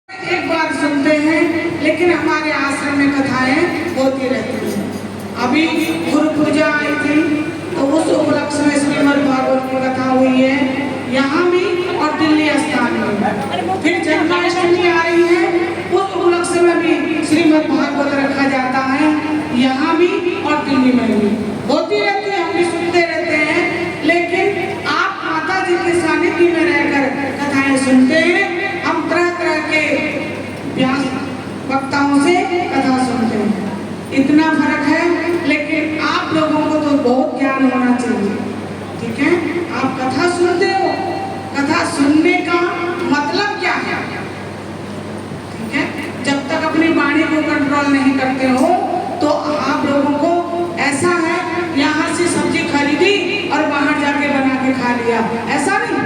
एक बार सुनते हैं, लेकिन हमारे आश्रम में कथाएं होती रहती हैं। अभी गुरु पूजा आई थी तो उस उपलक्ष्य में श्रीमद् भागवत की कथा हुई है यहाँ भी और दिल्ली स्थान में। फिर जन्माष्टमी आ रही है, उस उपलक्ष्य में भी श्रीमद् भागवत रखा जाता है यहाँ भी और दिल्ली में भी होती रहती है। हम भी सुनते रहते हैं, लेकिन आप माता जी के सानिध्य में रहकर कथाएं सुनते हैं। हम तरह तरह के व्यास वक्ताओं से कथा सुनते हैं, इतना फर्क है। लेकिन आप लोगों को तो बहुत ज्ञान होना चाहिए, ठीक है। आप कथा सुनते हो, कथा सुनने का मतलब क्या है, ठीक है। जब तक अपनी वाणी को कंट्रोल नहीं करते हो तो आप लोगों को ऐसा है यहाँ से सब्जी खरीदी और बाहर जाके बना के खा लिया, ऐसा नहीं।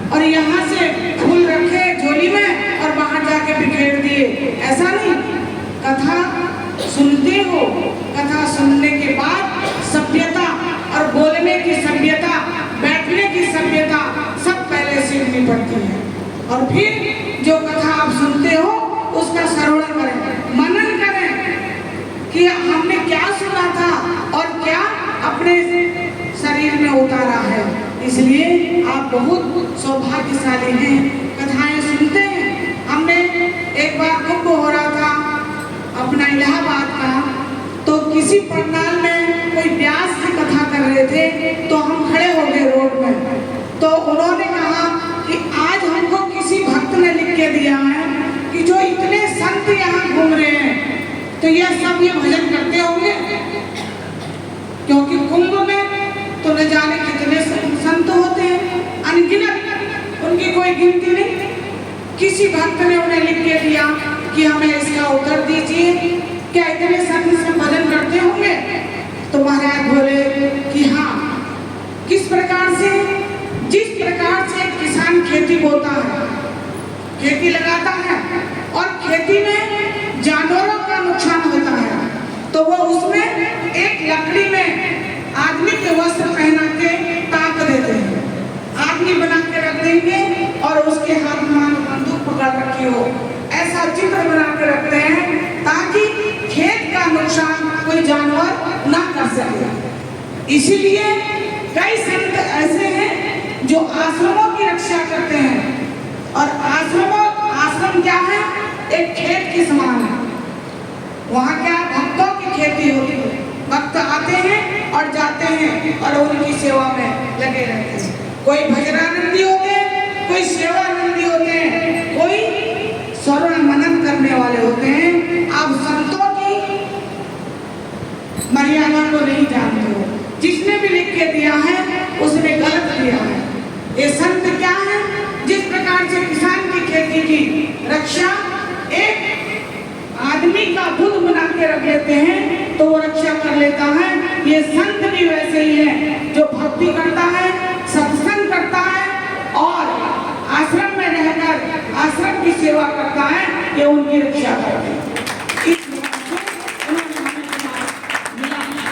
और यहाँ से फूल रखे झोली में और बाहर जाके बिखेर दिए, ऐसा नहीं। कथा सुनते हो, कथा सुनने के बाद सभ्यता और बोलने की सभ्यता, बैठने की सभ्यता सब पहले सीखनी पड़ती है। और फिर जो कथा आप सुनते हो उसका श्रवण करें, मनन करें कि हमने क्या सुना था और क्या अपने शरीर में उतारा है। इसलिए आप बहुत सौभाग्यशाली हैं, कथाएं सुनते हैं। हमने एक बार कुंभ हो रहा था अपना इलाहाबाद का, तो किसी पंडाल में कोई व्यास की कथा कर रहे थे तो हम खड़े हो गए रोड में। तो उन्होंने कहा कि आज हमको किसी भक्त ने लिख के दिया है कि जो इतने संत यहाँ घूम रहे हैं तो ये सब ये भजन करते होंगे, क्योंकि कुंभ में तो न जाने कितने संत होते हैं, अनगिनत, उनकी कोई गिनती नहीं। किसी भक्त ने उन्हें लिख के दिया कि हमें इसका उत्तर दीजिए, क्या इतने संत से भजन करते होंगे? तो महाराज बोले कि हाँ। किस प्रकार से? जिस प्रकार से किसान खेती बोता है, खेती लगाता है और खेती में जानवरों का नुकसान होता है तो वो उसमें एक लकड़ी में आदमी के वस्त्र पहना के ताक देते हैं, आदमी बना के रख देंगे और उसके हाथ में बंदूक पकड़ रखी हो, ऐसा चित्र बना के रखते हैं ताकि खेत का नुकसान कोई जानवर ना कर सके। इसीलिए कई संत ऐसे हैं जो आश्रमों की रक्षा करते हैं। और आश्रम क्या है? एक खेत के समान है। वहाँ क्या भक्तों की खेती होती है, भक्त आते हैं और जाते हैं और उनकी सेवा में लगे रहते हैं। कोई भजनानंदी होते हैं, कोई सेवानंदी होते हैं, कोई श्रवण मनन करने वाले होते हैं। आप संतों की मर्यादा को नहीं जानते हो। जिसने भी लिख के दिया है उसने गलत दिया है। ये संत क्या है? जिस प्रकार से किसान की खेती की रक्षा एक आदमी का बुद्ध बना के रख लेते हैं तो वो रक्षा कर लेता है, ये संत भी वैसे ही है जो भक्ति करता है, सत्संग करता है और आश्रम में रहकर आश्रम की सेवा करता है, ये उनकी रक्षा करते हैं।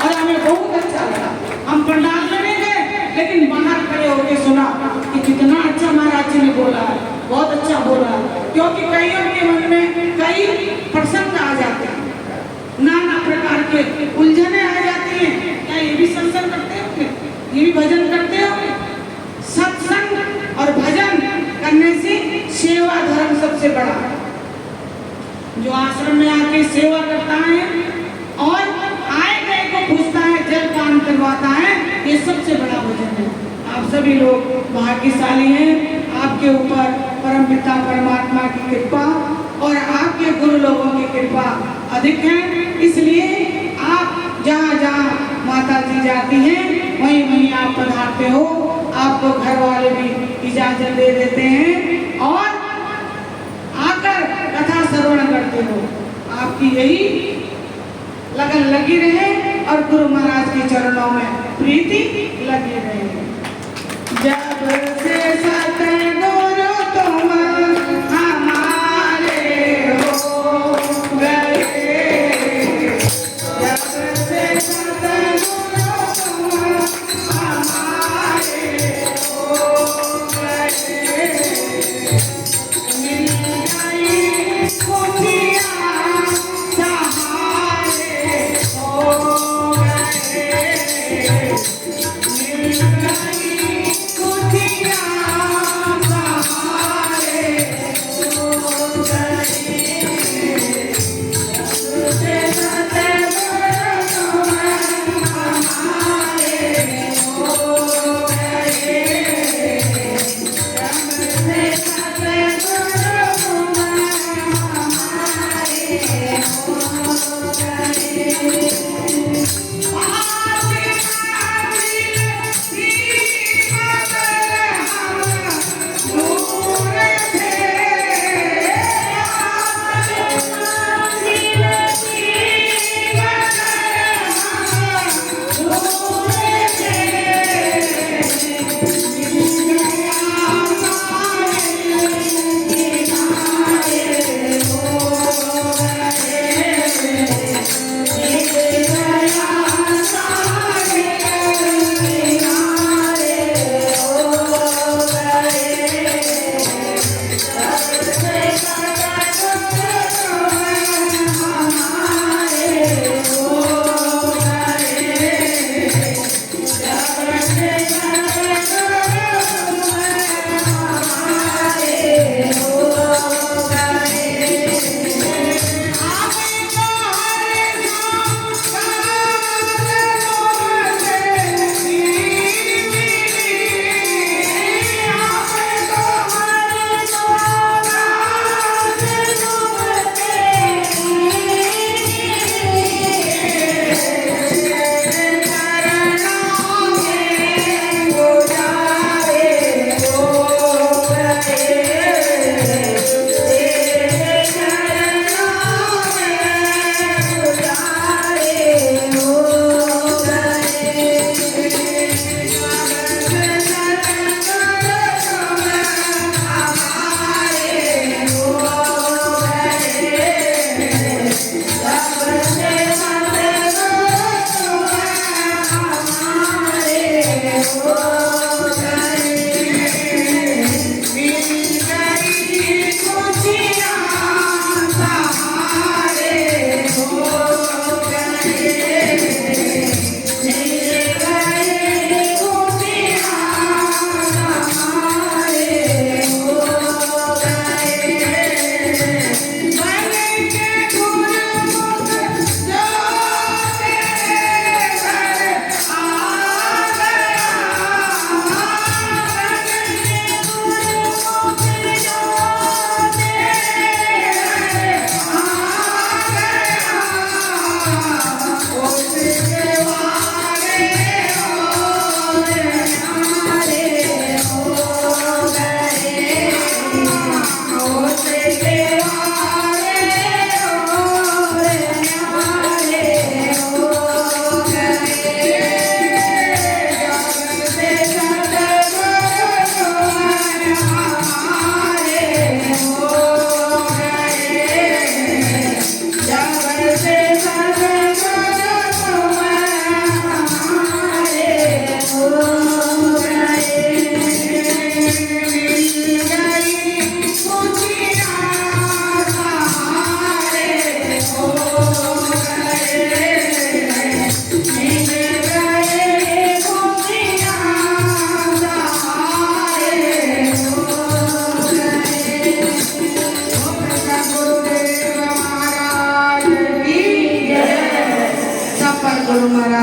और हमें बहुत अच्छा लगा। हम पंडाल में नहीं गए, लेकिन बाहर खड़े होकर सुना कि कितना अच्छा महाराज जी ने बोला है, बहुत अच्छा बोला है। क्योंकि कईयों के मन में कई प्रसंग आ जाते हैं, नाना प्रकार के उलझने आ जाती हैं। क्या ये भी सत्संग करते होंगे, ये भी भजन करते होंगे? सत्संग और भजन करने से सेवा धर्म सबसे बड़ा। जो आश्रम में आके सेवा करता है और आए गए को पूछता है, जल पान करवाता है, ये सबसे बड़ा भजन है। आप सभी लोग भाग्यशाली हैं, आपके ऊपर परमपिता परमात्मा की कृपा और आपके गुरु लोगों की कृपा अधिक है। इसलिए आप जहाँ जहाँ माता जी जाती हैं वहीं वहीं आप पधारते हो। आपको घर वाले भी इजाजत दे देते हैं और आकर कथा श्रवण करते हो। आपकी यही लगन लगी रहे और गुरु महाराज के चरणों में प्रीति लगी रहे। जब से सतगुरु तुम हमारे हो गए, जब से सतगुरु तुम हमारे हो गए, मिल गई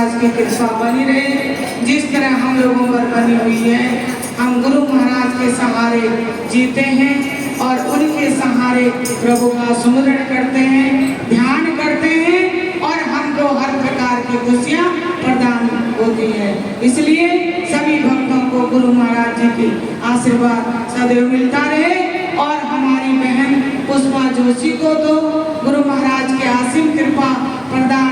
महाराज की कृपा बनी रहे जिस तरह हम लोगों पर बनी हुई है। हम गुरु महाराज के सहारे जीते हैं और उनके सहारे प्रभु का सुमिरन करते हैं, ध्यान करते हैं और हमको हर प्रकार की खुशियाँ प्रदान होती है। इसलिए सभी भक्तों को गुरु महाराज जी की आशीर्वाद सदैव मिलता रहे और हमारी बहन पुष्पा जोशी को तो गुरु महाराज की असीम कृपा प्रदान